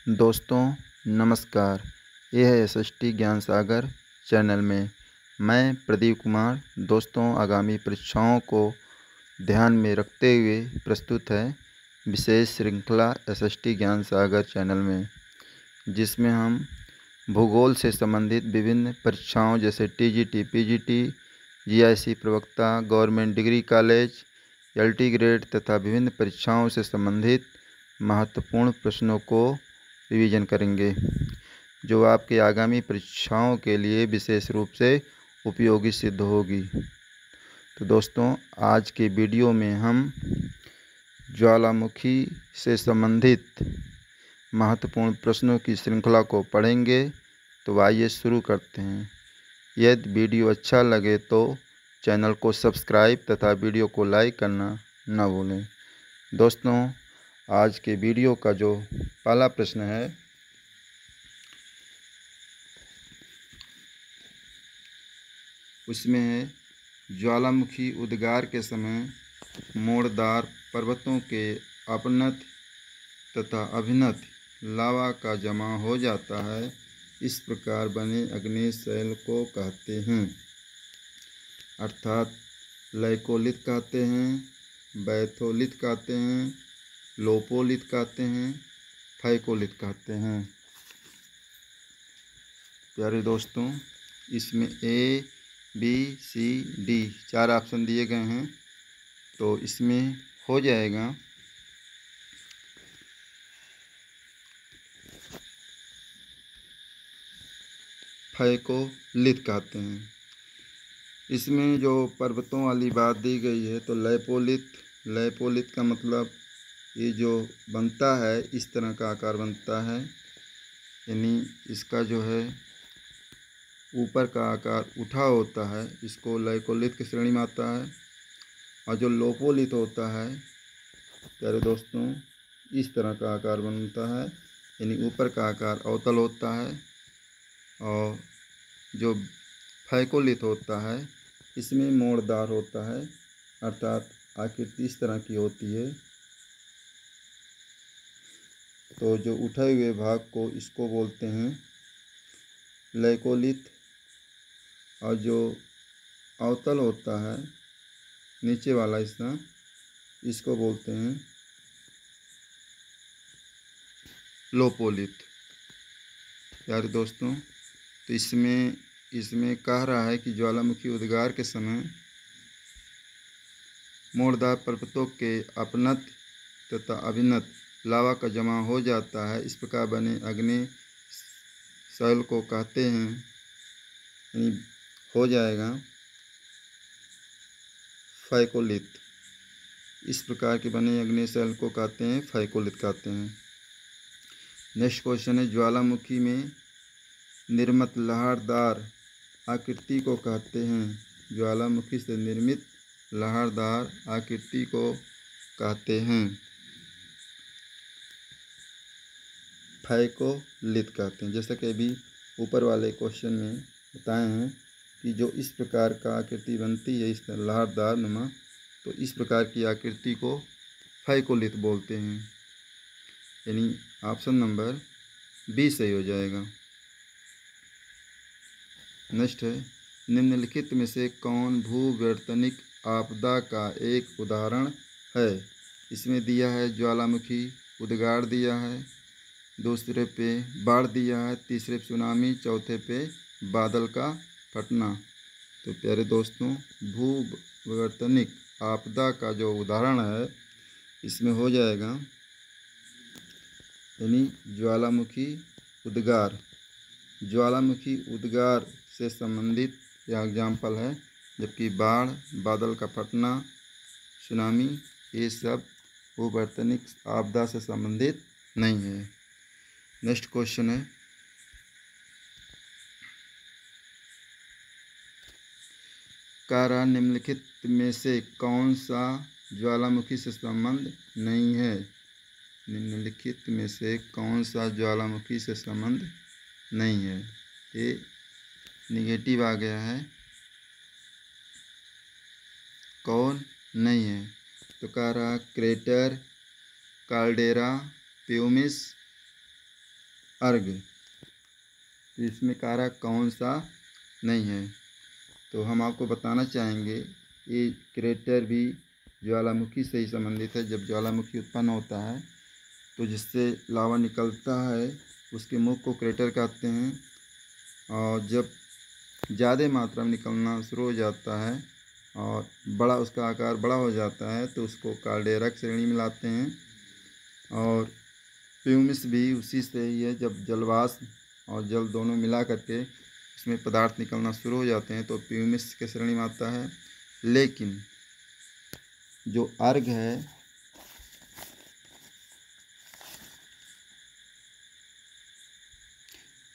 दोस्तों नमस्कार। यह है एसएसटी ज्ञान सागर चैनल में मैं प्रदीप कुमार। दोस्तों आगामी परीक्षाओं को ध्यान में रखते हुए प्रस्तुत है विशेष श्रृंखला एसएसटी ज्ञान सागर चैनल में, जिसमें हम भूगोल से संबंधित विभिन्न परीक्षाओं जैसे टीजीटी, पीजीटी, जीआईसी प्रवक्ता, government degree college, LT grade तथा विभिन्न परीक्षाओं से संबंधित महत्वपूर्ण प्रश्नों को रिवीजन करेंगे, जो आपके आगामी परीक्षाओं के लिए विशेष रूप से उपयोगी सिद्ध होगी। तो दोस्तों आज के वीडियो में हम ज्वालामुखी से संबंधित महत्वपूर्ण प्रश्नों की श्रृंखला को पढ़ेंगे। तो आइए शुरू करते हैं। यदि वीडियो अच्छा लगे तो चैनल को सब्सक्राइब तथा वीडियो को लाइक करना न भूलें। दोस्तों आज के वीडियो का जो पहला प्रश्न है, उसमें है ज्वालामुखी उद्गार के समय मोड़दार पर्वतों के अपनत तथा अभिनत लावा का जमा हो जाता है, इस प्रकार बने अग्नि शैल को कहते हैं। अर्थात लैकोलित कहते हैं, बैथोलित कहते हैं, लोपोलित कहते हैं, फैकोलित कहते हैं। प्यारे दोस्तों इसमें A B C D 4 option दिए गए हैं, तो इसमें हो जाएगा फैकोलित कहते हैं। इसमें जो पर्वतों वाली बात दी गई है तो लैपोलित का मतलब ये जो बनता है इस तरह का आकार बनता है, यानी इसका जो है ऊपर का आकार उठा होता है, इसको लैकोलित की श्रेणी में आता है। और जो लोपोलित होता है प्यारे दोस्तों इस तरह का आकार बनता है, यानी ऊपर का आकार अवतल होता है। और जो फैकोलित होता है इसमें मोड़दार होता है, अर्थात आकृति इस तरह की होती है। तो जो उठाए हुए भाग को इसको बोलते हैं लैकोलित, और जो अवतल होता है नीचे वाला हिस्सा इसको बोलते हैं लोपोलित। यार दोस्तों तो इसमें कह रहा है कि ज्वालामुखी उद्गार के समय मोड़दार पर्वतों के अपनत तथा अभिनत लावा का जमा हो जाता है, इस प्रकार बने अग्नि शैल को कहते हैं। यानी हो जाएगा फैकोलित। इस प्रकार के बने अग्नि शैल को कहते हैं फैकोलित कहते हैं। नेक्स्ट क्वेश्चन है ज्वालामुखी में निर्मित लहरदार आकृति को कहते हैं। ज्वालामुखी से निर्मित लहरदार आकृति को कहते हैं फैकोलित कहते हैं। जैसा कि अभी ऊपर वाले क्वेश्चन में बताए हैं कि जो इस प्रकार का आकृति बनती है इस लहरदार नुमा, तो इस प्रकार की आकृति को फैकोलित बोलते हैं। यानी ऑप्शन नंबर बी सही हो जाएगा। नेक्स्ट है निम्नलिखित में से कौन भूवर्तनिक आपदा का एक उदाहरण है। इसमें दिया है ज्वालामुखी उद्गार दिया है, दूसरे पे बाढ़ दिया है, तीसरे पे सुनामी, चौथे पे बादल का फटना। तो प्यारे दोस्तों भूवर्तनिक आपदा का जो उदाहरण है इसमें हो जाएगा यानी ज्वालामुखी उद्गार। ज्वालामुखी उद्गार से संबंधित यह एग्जाम्पल है, जबकि बाढ़, बादल का फटना, सुनामी ये सब भूवर्तनिक आपदा से संबंधित नहीं है। नेक्स्ट क्वेश्चन है कारा निम्नलिखित में से कौन सा ज्वालामुखी से संबंध नहीं है। निम्नलिखित में से कौन सा ज्वालामुखी से संबंध नहीं है। ये निगेटिव आ गया है, कौन नहीं है। तो कह रहा क्रेटर, काल्डेरा, प्यूमिस, अर्घ। तो इसमें कारक कौन सा नहीं है? तो हम आपको बताना चाहेंगे ये क्रेटर भी ज्वालामुखी से ही संबंधित है। जब ज्वालामुखी उत्पन्न होता है तो जिससे लावा निकलता है उसके मुख को क्रेटर कहते हैं, और जब ज़्यादा मात्रा में निकलना शुरू हो जाता है और बड़ा उसका आकार बड़ा हो जाता है तो उसको कार्डेरा की श्रेणी में लाते हैं। और प्यूमिस भी उसी से ही है। जब जलवाष्प और जल दोनों मिला करके इसमें पदार्थ निकलना शुरू हो जाते हैं तो प्यूमिस के श्रेणी में आता है। लेकिन जो अर्घ है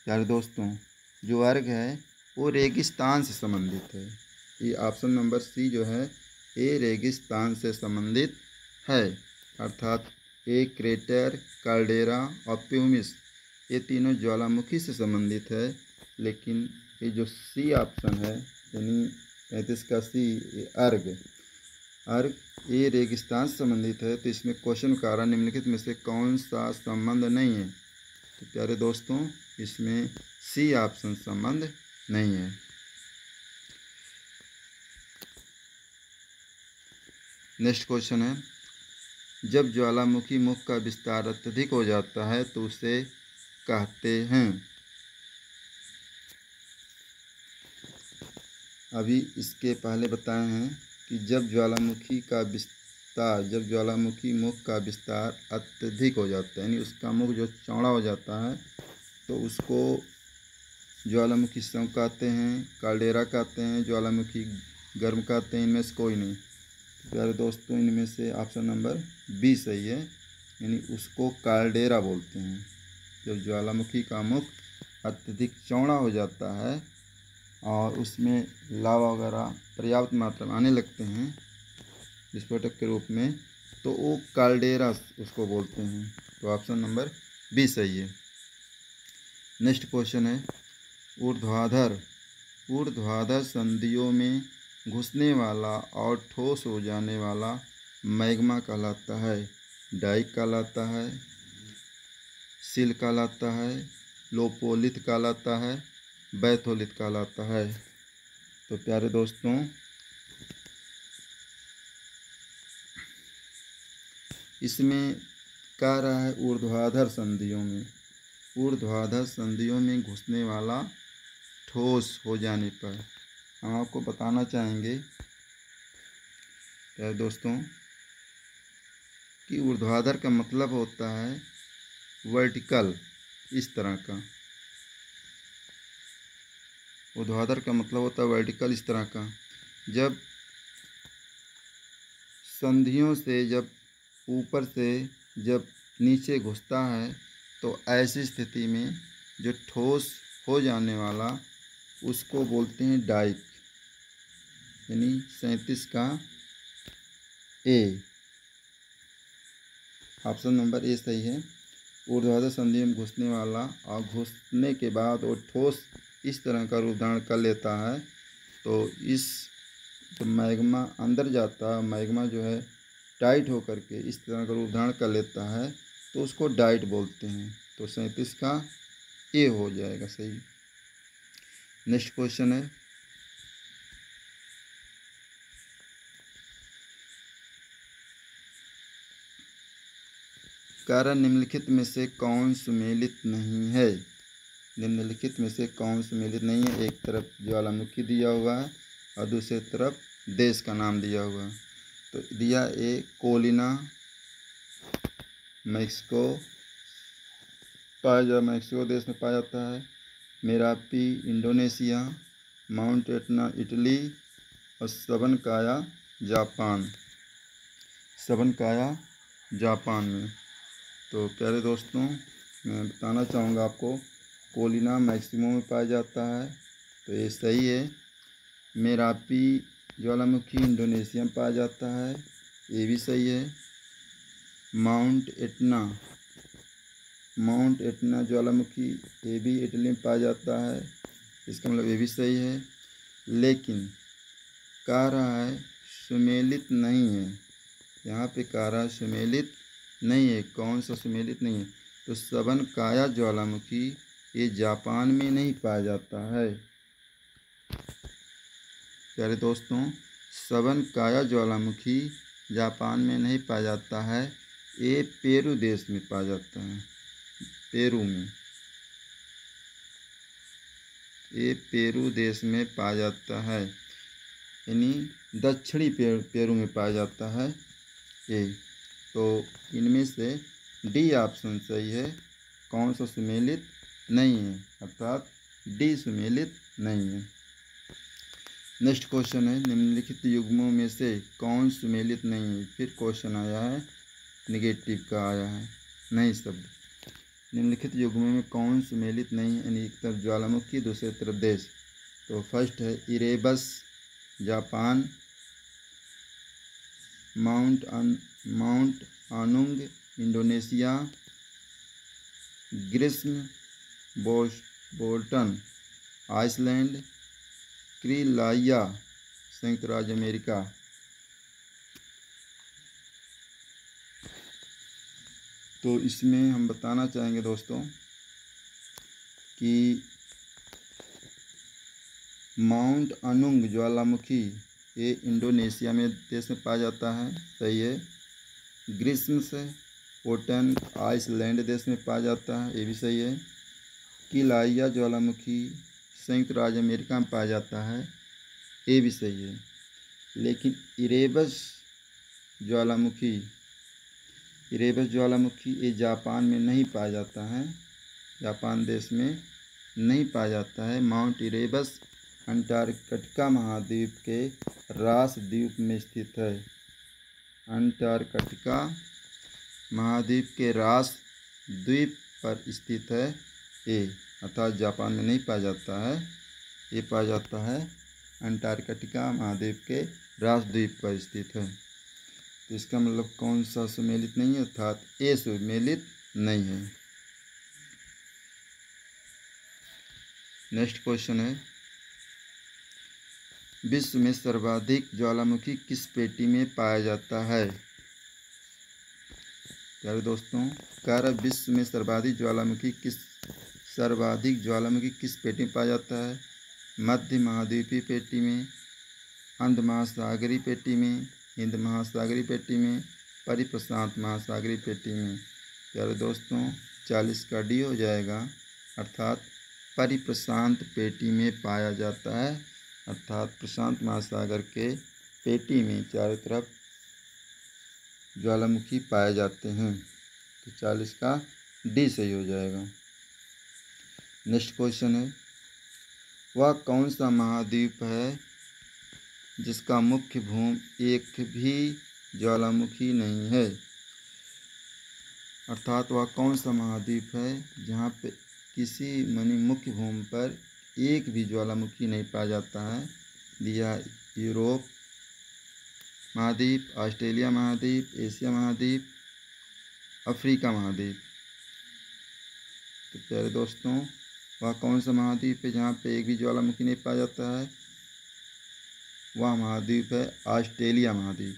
प्यारे दोस्तों, जो अर्घ है वो रेगिस्तान से संबंधित है। ये ऑप्शन नंबर सी जो है ये रेगिस्तान से संबंधित है। अर्थात ये क्रेटर, कार्डेरा और प्यूमिस ये तीनों ज्वालामुखी से संबंधित है। लेकिन ये जो सी ऑप्शन है यानी 35 का सी, ये अर्घ ये रेगिस्तान से संबंधित है। तो इसमें क्वेश्चन कारण निम्नलिखित में से कौन सा संबंध नहीं है? तो प्यारे दोस्तों, इसमें सी ऑप्शन संबंध नहीं है। नेक्स्ट क्वेश्चन है, जब ज्वालामुखी मुख का विस्तार अत्यधिक हो जाता है तो उसे कहते हैं। अभी इसके पहले बताए हैं कि जब ज्वालामुखी मुख का विस्तार अत्यधिक हो जाता है यानी उसका मुख जो चौड़ा हो जाता है तो उसको ज्वालामुखी शंख कहते हैं, कार्डेरा कहते हैं, ज्वालामुखी गर्म कहते हैं। इनमें से कोई नहीं। प्यारे दोस्तों, इनमें से ऑप्शन नंबर बी सही है, यानी उसको कार्डेरा बोलते हैं। जब ज्वालामुखी का मुख अत्यधिक चौड़ा हो जाता है और उसमें लावा वगैरह पर्याप्त मात्रा में आने लगते हैं विस्फोटक के रूप में, तो वो कार्डेरा उसको बोलते हैं। तो ऑप्शन नंबर बी सही है। नेक्स्ट क्वेश्चन है, ऊर्ध्वाधर संधियों में घुसने वाला और ठोस हो जाने वाला मैग्मा कहलाता है। डाइक कहलाता है, सिल कहलाता है, लोपोलिथ कहलाता है, बैथोलिथ कहलाता है। तो प्यारे दोस्तों, इसमें कह रहा है ऊर्ध्वाधर संधियों में घुसने वाला ठोस हो जाने पर। हम आपको बताना चाहेंगे प्यारे दोस्तों कि ऊर्ध्वाधर का मतलब होता है वर्टिकल, इस तरह का। ऊर्ध्वाधर का मतलब होता है वर्टिकल, इस तरह का। जब संधियों से जब ऊपर से जब नीचे घुसता है तो ऐसी स्थिति में जो ठोस हो जाने वाला उसको बोलते हैं डाइक, यानी 37 का ए। ऑप्शन नंबर ए सही है। ऊर्ध्वाधर संधि में घुसने वाला और घुसने के बाद वो ठोस इस तरह का रूप धारण कर लेता है तो इस जब मैग्मा अंदर जाता है, मैग्मा जो है टाइट होकर के इस तरह का रूप धारण कर लेता है तो उसको डाइट बोलते हैं। तो 37 का ए हो जाएगा सही। नेक्स्ट क्वेश्चन है, कारण निम्नलिखित में से कौन सुमेलित नहीं है? निम्नलिखित में से कौन सुमेलित नहीं है? एक तरफ ज्वालामुखी दिया हुआ है और दूसरी तरफ देश का नाम दिया हुआ है। तो दिया ए कोलिना मैक्सिको मैक्सिको देश में पाया जाता है, Merapi Indonesia, mount Etna Italy और सबनकाया जापान में। तो प्यारे दोस्तों, मैं बताना चाहूँगा आपको कोलिना मैक्सिमो में पाया जाता है तो ये सही है। मेरापी ज्वालामुखी इंडोनेशिया में पाया जाता है, ये भी सही है। माउंट एटना ज्वालामुखी ये भी इटली में पाया जाता है, इसका मतलब ये भी सही है। लेकिन कह रहा है सुमेलित नहीं है, यहाँ पे कह रहा है सुमेलित नहीं है। कौन सा सुमेलित नहीं है? तो सबनकाया ज्वालामुखी ये जापान में नहीं पाया जाता है। प्यारे दोस्तों, सबनकाया ज्वालामुखी जापान में नहीं पाया जाता है, ये पेरू देश में पाया जाता है। पेरू में, ये पेरू देश में पाया जाता है, यानी दक्षिणी पेरू में पाया जाता है ये। तो इनमें से डी ऑप्शन सही है। कौन सा सुमेलित नहीं है, अर्थात डी सुमेलित नहीं है। नेक्स्ट क्वेश्चन है, निम्नलिखित युग्मों में से कौन सुमेलित नहीं है। फिर क्वेश्चन आया है, निगेटिव का आया है, नहीं शब्द। निम्नलिखित युग्मों में कौन सुमेलित नहीं है, यानी एक तरफ ज्वालामुखी दूसरी तरफ देश। तो फर्स्ट है Erebus Japan, mount Anung Indonesia, ग्रीष्म बोल्टन आइसलैंड, क्रीलाइया संयुक्त राज्य अमेरिका। तो इसमें हम बताना चाहेंगे दोस्तों कि माउंट अनुंग ज्वालामुखी ये इंडोनेशिया में देश में पाया जाता है, सही है। ग्रीष्म से बोल्टन आइसलैंड देश में पाया जाता है, ये भी सही है। क्रीलाइया ज्वालामुखी संयुक्त राज्य अमेरिका में पाया जाता है, ये भी सही है। लेकिन इरेबस ज्वालामुखी ये जापान में नहीं पाया जाता है, जापान देश में नहीं पाया जाता है। माउंट इरेबस अंटार्कटिका महाद्वीप के रॉस द्वीप में स्थित है। अंटार्कटिका महाद्वीप के रॉस द्वीप पर स्थित है ये, अर्थात जापान में नहीं पाया जाता है, ये पाया जाता है अंटार्कटिका महाद्वीप के रॉस द्वीप पर स्थित है। तो इसका मतलब कौन सा सुमेलित नहीं है, अर्थात ए सुमेलित नहीं है। नेक्स्ट क्वेश्चन है, विश्व में सर्वाधिक ज्वालामुखी किस पेटी में पाया जाता है। प्यारे दोस्तों, विश्व में सर्वाधिक ज्वालामुखी किस पेटी में पाया जाता है। मध्य महाद्वीपीय पेटी में, अंध महासागरीय पेटी में, हिंद महासागरीय पेटी में, परिप्रशांत महासागरीय पेटी में। प्यारे दोस्तों, 40 का डी हो जाएगा, अर्थात परिप्रशांत पेटी में पाया जाता है, अर्थात प्रशांत महासागर के पेटी में चारों तरफ ज्वालामुखी पाए जाते हैं। तो 40 का डी सही हो जाएगा। नेक्स्ट क्वेश्चन है, वह कौन सा महाद्वीप है जिसका मुख्य भूमि एक भी ज्वालामुखी नहीं है। अर्थात वह कौन सा महाद्वीप है जहाँ पे किसी मुख्य भूमि पर एक भी ज्वालामुखी नहीं पाया जाता है। दिया यूरोप महाद्वीप, ऑस्ट्रेलिया महाद्वीप, एशिया महाद्वीप, अफ्रीका महाद्वीप। तो प्यारे दोस्तों, वह कौन सा महाद्वीप है जहाँ पे एक भी ज्वालामुखी नहीं पाया जाता है। वह महाद्वीप है ऑस्ट्रेलिया महाद्वीप,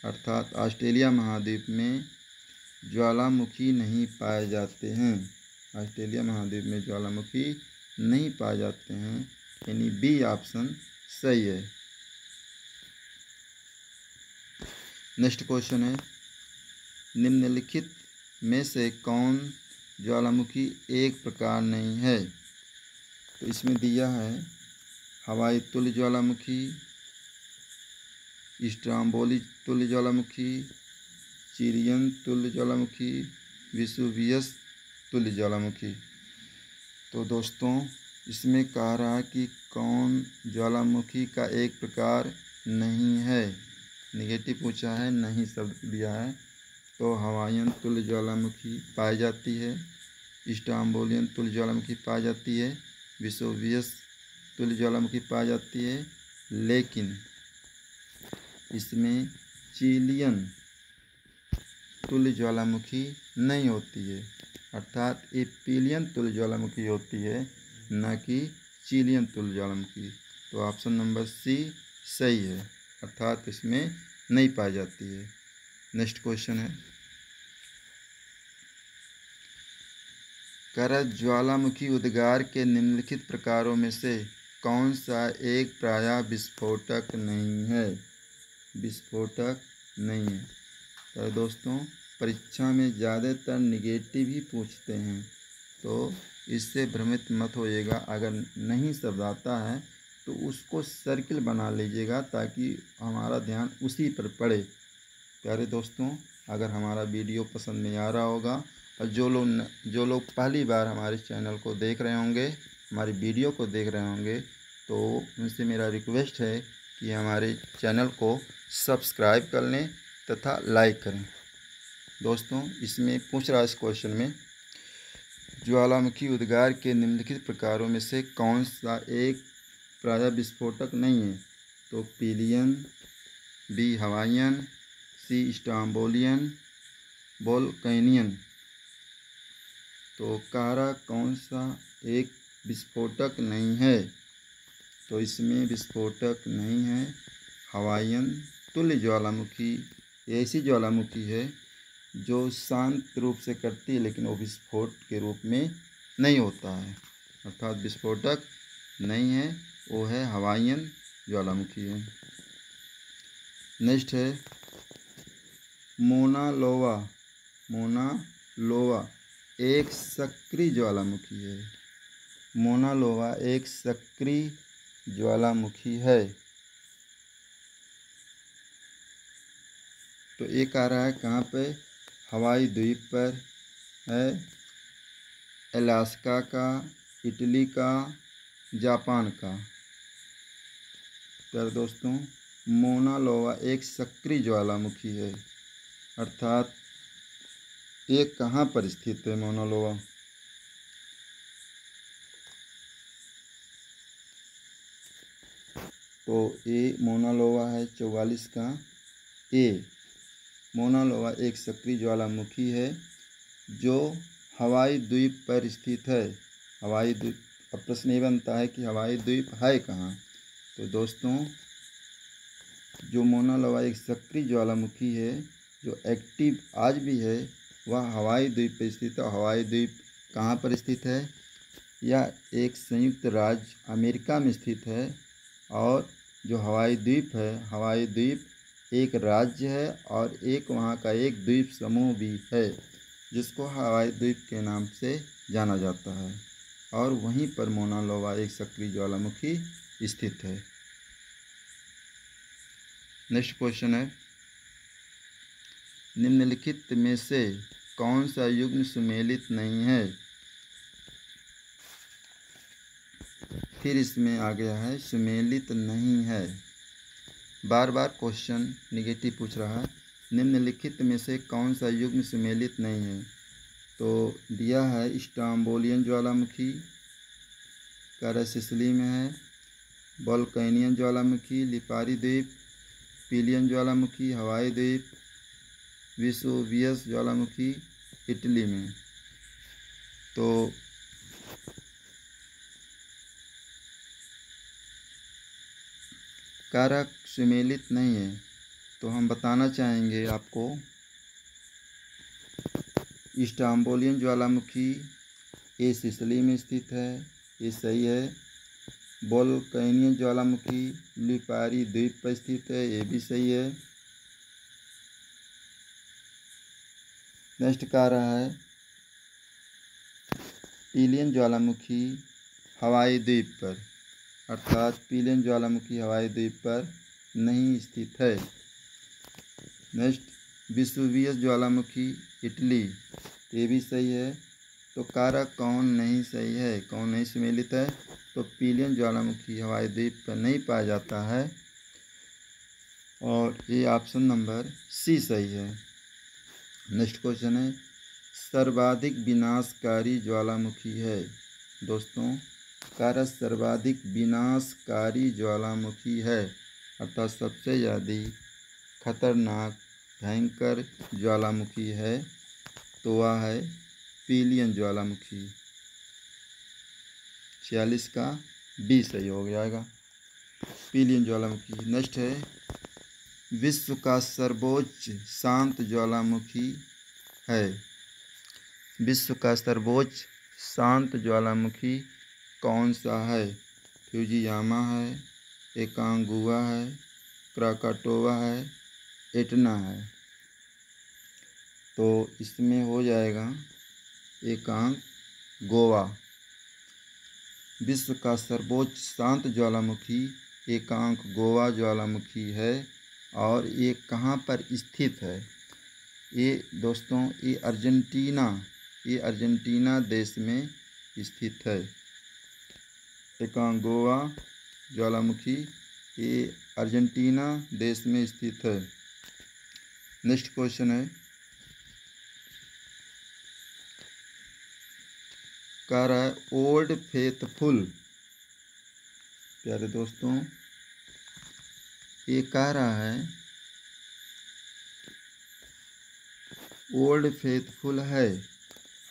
अर्थात ऑस्ट्रेलिया महाद्वीप में ज्वालामुखी नहीं पाए जाते हैं। ऑस्ट्रेलिया महाद्वीप में ज्वालामुखी नहीं पाए जाते हैं, यानी बी ऑप्शन सही है। नेक्स्ट क्वेश्चन है, निम्नलिखित में से कौन ज्वालामुखी एक प्रकार नहीं है। तो इसमें दिया है हवाई तुल्य ज्वालामुखी, स्ट्रोम्बोली तुल्य ज्वालामुखी, चिरियन तुल्य ज्वालामुखी, वेसुवियस तुल्य ज्वालामुखी। तो दोस्तों, इसमें कह रहा है कि कौन ज्वालामुखी का एक प्रकार नहीं है। नेगेटिव पूछा है, नहीं शब्द दिया है। तो हवाईयन तुल्य ज्वालामुखी पाई जाती है, स्ट्रोम्बोलियन तुल्य ज्वालामुखी पाई जाती है, वेसुवियस तुल्य ज्वालामुखी पाई जाती है, लेकिन इसमें चिलियन तुल्य ज्वालामुखी नहीं होती है, अर्थात ये पिलियन तुल्य ज्वालामुखी होती है, न कि चिलियन तुल्य ज्वालामुखी। तो ऑप्शन नंबर सी सही है, अर्थात इसमें नहीं पाई जाती है। नेक्स्ट क्वेश्चन है, कह रहा है ज्वालामुखी उद्गार के निम्नलिखित प्रकारों में से कौन सा एक प्रायः विस्फोटक नहीं है। विस्फोटक नहीं है। तो दोस्तों परीक्षा में ज़्यादातर निगेटिव ही पूछते हैं, तो इससे भ्रमित मत होइएगा। अगर नहीं शब्द आता है तो उसको सर्किल बना लीजिएगा ताकि हमारा ध्यान उसी पर पड़े। प्यारे दोस्तों, अगर हमारा वीडियो पसंद में आ रहा होगा और जो लोग पहली बार हमारे चैनल को देख रहे होंगे, हमारी वीडियो को देख रहे होंगे, तो उनसे मेरा रिक्वेस्ट है कि हमारे चैनल को सब्सक्राइब कर लें तथा लाइक करें। दोस्तों इसमें पूछ रहा है इस क्वेश्चन में, ज्वालामुखी उद्गार के निम्नलिखित प्रकारों में से कौन सा एक प्रायः विस्फोटक नहीं है। तो पीलियन, बी हवाइयन, सी स्टाम्बोलियन, वोल्केनियन। तो कारा कौन सा एक विस्फोटक नहीं है। तो इसमें विस्फोटक नहीं है हवाइयन। तुल्य ज्वालामुखी ऐसी ज्वालामुखी है जो शांत रूप से करती है, लेकिन वो विस्फोट के रूप में नहीं होता है, अर्थात विस्फोटक नहीं है, वो है हवाइयन ज्वालामुखी है। नेक्स्ट है मोना लोवा। मोना लोवा एक सक्रिय ज्वालामुखी है। मोना लोवा एक सक्रिय ज्वालामुखी है। तो एक आ रहा है कहाँ पे, हवाई द्वीप पर है, अलास्का का, इटली का, जापान का। तो दोस्तों मोना लोवा एक सक्रिय ज्वालामुखी है, अर्थात ये कहाँ पर स्थित है मोना लोवा। तो ये मोना लोवा है 44 का ए। मोना लोवा एक सक्रिय ज्वालामुखी है जो हवाई द्वीप पर स्थित है। हवाई द्वीप, अब प्रश्न ये बनता है कि हवाई द्वीप है कहाँ। तो दोस्तों जो मोना लोवा एक सक्रिय ज्वालामुखी है जो एक्टिव आज भी है, वह हवाई द्वीप पर स्थित है। हवाई द्वीप कहाँ पर स्थित है, यह एक संयुक्त राज्य अमेरिका में स्थित है। और जो हवाई द्वीप है, हवाई द्वीप एक राज्य है और एक वहाँ का एक द्वीप समूह भी है जिसको हवाई द्वीप के नाम से जाना जाता है, और वहीं पर मोना लोवा एक सक्रिय ज्वालामुखी स्थित है। नेक्स्ट क्वेश्चन है, निम्नलिखित में से कौन सा युग्म सुमेलित नहीं है। फिर इसमें आ गया है सुमेलित नहीं है। बार बार क्वेश्चन निगेटिव पूछ रहा है। निम्नलिखित में से कौन सा युग्म सुमेलित नहीं है। तो दिया है स्टाम्बोलियन ज्वालामुखी, कारा सिसिली में है, वोल्केनियन ज्वालामुखी लिपारी द्वीप, पीलियन ज्वालामुखी हवाई द्वीप, वेसुवियस ज्वालामुखी इटली में। तो कारक सुमेलित नहीं है, तो हम बताना चाहेंगे आपको स्टाम्बोलियन ज्वालामुखी ये सिसिली में स्थित है, ये सही है। वोल्केनियन ज्वालामुखी लिपारी द्वीप पर स्थित है, ये भी सही है। नेक्स्ट का रहा है पीलियन ज्वालामुखी हवाई द्वीप पर, अर्थात पीलियन ज्वालामुखी हवाई द्वीप पर नहीं स्थित है। नेक्स्ट वेसुवियस ज्वालामुखी इटली, ये भी सही है। तो कारक कौन नहीं सही है, कौन नहीं सुमेलित है। तो पीलियन ज्वालामुखी हवाई द्वीप पर नहीं पाया जाता है, और ये ऑप्शन नंबर सी सही है। नेक्स्ट क्वेश्चन है सर्वाधिक विनाशकारी ज्वालामुखी है। दोस्तों कारक सर्वाधिक विनाशकारी ज्वालामुखी है, अर्थात सबसे ज़्यादा खतरनाक भयंकर ज्वालामुखी है, तो वह है पीलियन ज्वालामुखी। 46 का बी सही हो जाएगा, पीलियन ज्वालामुखी। नेक्स्ट है विश्व का सर्वोच्च शांत ज्वालामुखी है। विश्व का सर्वोच्च शांत ज्वालामुखी कौन सा है? फ्यूजियामा है, एकांगुआ है, क्राकाटोवा है, एटना है। तो इसमें हो जाएगा एकांगुआ। विश्व का सर्वोच्च शांत ज्वालामुखी एकांगुआ ज्वालामुखी है और ये कहाँ पर स्थित है? ये दोस्तों ये अर्जेंटीना देश में स्थित है। एकांगुआ ज्वालामुखी ये अर्जेंटीना देश में स्थित है। नेक्स्ट क्वेश्चन है, कह रहा है ओल्ड फेथफुल। प्यारे दोस्तों ये कह रहा है ओल्ड फेथफुल है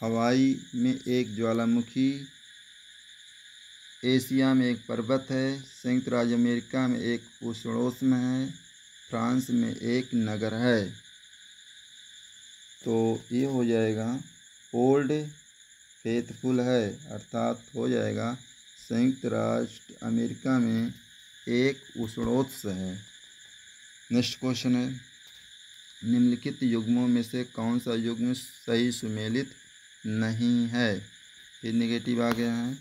हवाई में एक ज्वालामुखी, एशिया में एक पर्वत है, संयुक्त राज्य अमेरिका में एक उष्णोष्ण है, फ्रांस में एक नगर है। तो ये हो जाएगा ओल्ड फेथफुल है, अर्थात हो जाएगा संयुक्त राष्ट्र अमेरिका में एक उष्णोष्ण है। नेक्स्ट क्वेश्चन है, निम्नलिखित युग्मों में से कौन सा युग्म सही सुमेलित नहीं है? फिर नेगेटिव आ गया है,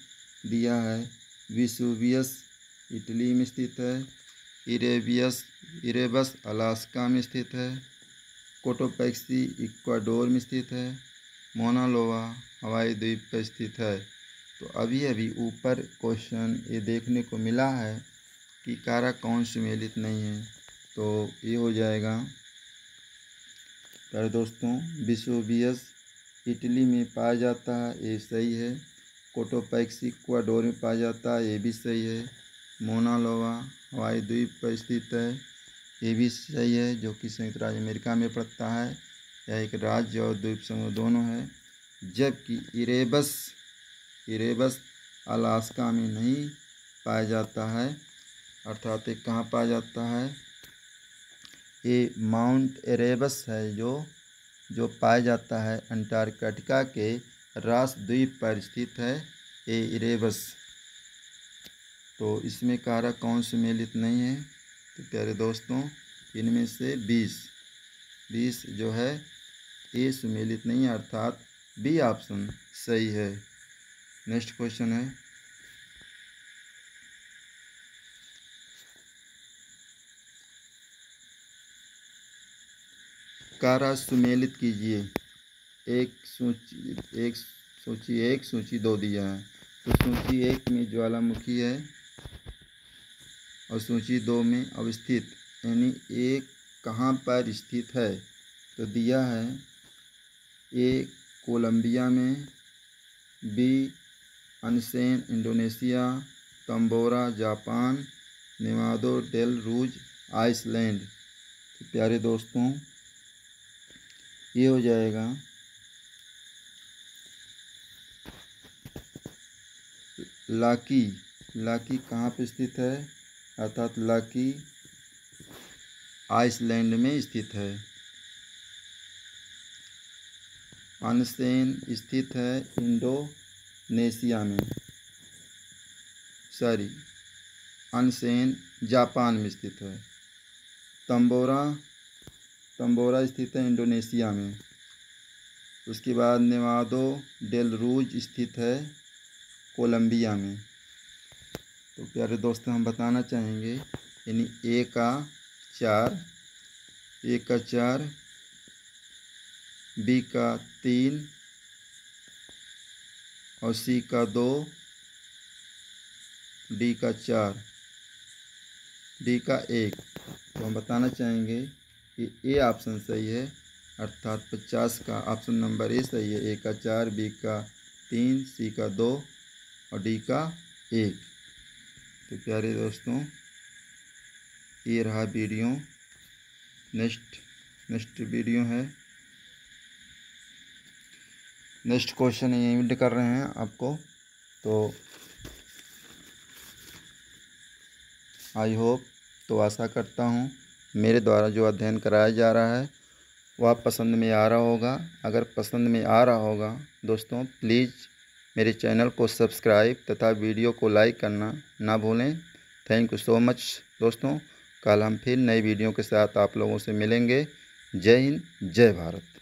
दिया है विसुवियस इटली में स्थित है, इरेबस अलास्का में स्थित है, कोटोपैक्सी इक्वाडोर में स्थित है, मोना लोआ हवाई द्वीप पर स्थित है। तो अभी अभी ऊपर क्वेश्चन ये देखने को मिला है कि कारक कौन सुमेलित नहीं है। तो ये हो जाएगा प्यारे दोस्तों विसुवियस इटली में पाया जाता है, ये सही है। कोटोपैक्सी इक्वाडोर में पाया जाता है, ये भी सही है। मोना लोआ हवाई द्वीप पर स्थित है, ये भी सही है, जो कि संयुक्त राज्य अमेरिका में पड़ता है। यह एक राज्य और द्वीप समूह दोनों है। जबकि इरेबस अलास्का में नहीं पाया जाता है, अर्थात ये कहाँ पाया जाता है? ये माउंट इरेबस है जो पाया जाता है अंटार्कटिका के रॉस द्वीप पर स्थित है ये इरेबस। तो इसमें कारक कौन सुमेलित नहीं है? तो प्यारे दोस्तों इनमें से 20 जो है ये सुमेलित नहीं है, अर्थात बी ऑप्शन सही है। नेक्स्ट क्वेश्चन है, कारा सुमेलित कीजिए। एक सूची 2 दिया है। तो सूची 1 में ज्वालामुखी है और सूची 2 में अवस्थित, यानी एक कहाँ पर स्थित है? तो दिया है ए कोलंबिया में, B Unzen Indonesia, Tambora Japan, Nevado del Ruiz Iceland. तो प्यारे दोस्तों ये हो जाएगा लाकी कहाँ पे स्थित है? अर्थात लाकी आइसलैंड में स्थित है। अनसेन स्थित है इंडोनेशिया में, अनसेन जापान में स्थित है। तंबोरा स्थित है इंडोनेशिया में। उसके बाद नेवादो डेल रूज स्थित है कोलंबिया में। तो प्यारे दोस्तों हम बताना चाहेंगे, यानी ए का 4, बी का 3 और सी का 2, डी का 4, डी का 1। तो हम बताना चाहेंगे कि ए ऑप्शन सही है, अर्थात 50 का ऑप्शन नंबर ए सही है। ए का 4, बी का 3, सी का 2 और डी का 1। तो प्यारे दोस्तों ये रहा वीडियो। नेक्स्ट वीडियो है, नेक्स्ट क्वेश्चन ये कर रहे हैं आपको। तो आई होप, तो आशा करता हूँ मेरे द्वारा जो अध्ययन कराया जा रहा है वह पसंद में आ रहा होगा। अगर पसंद में आ रहा होगा दोस्तों प्लीज़ मेरे चैनल को सब्सक्राइब तथा वीडियो को लाइक करना ना भूलें। थैंक यू सो मच दोस्तों। कल हम फिर नई वीडियो के साथ आप लोगों से मिलेंगे। जय हिंद, जय भारत।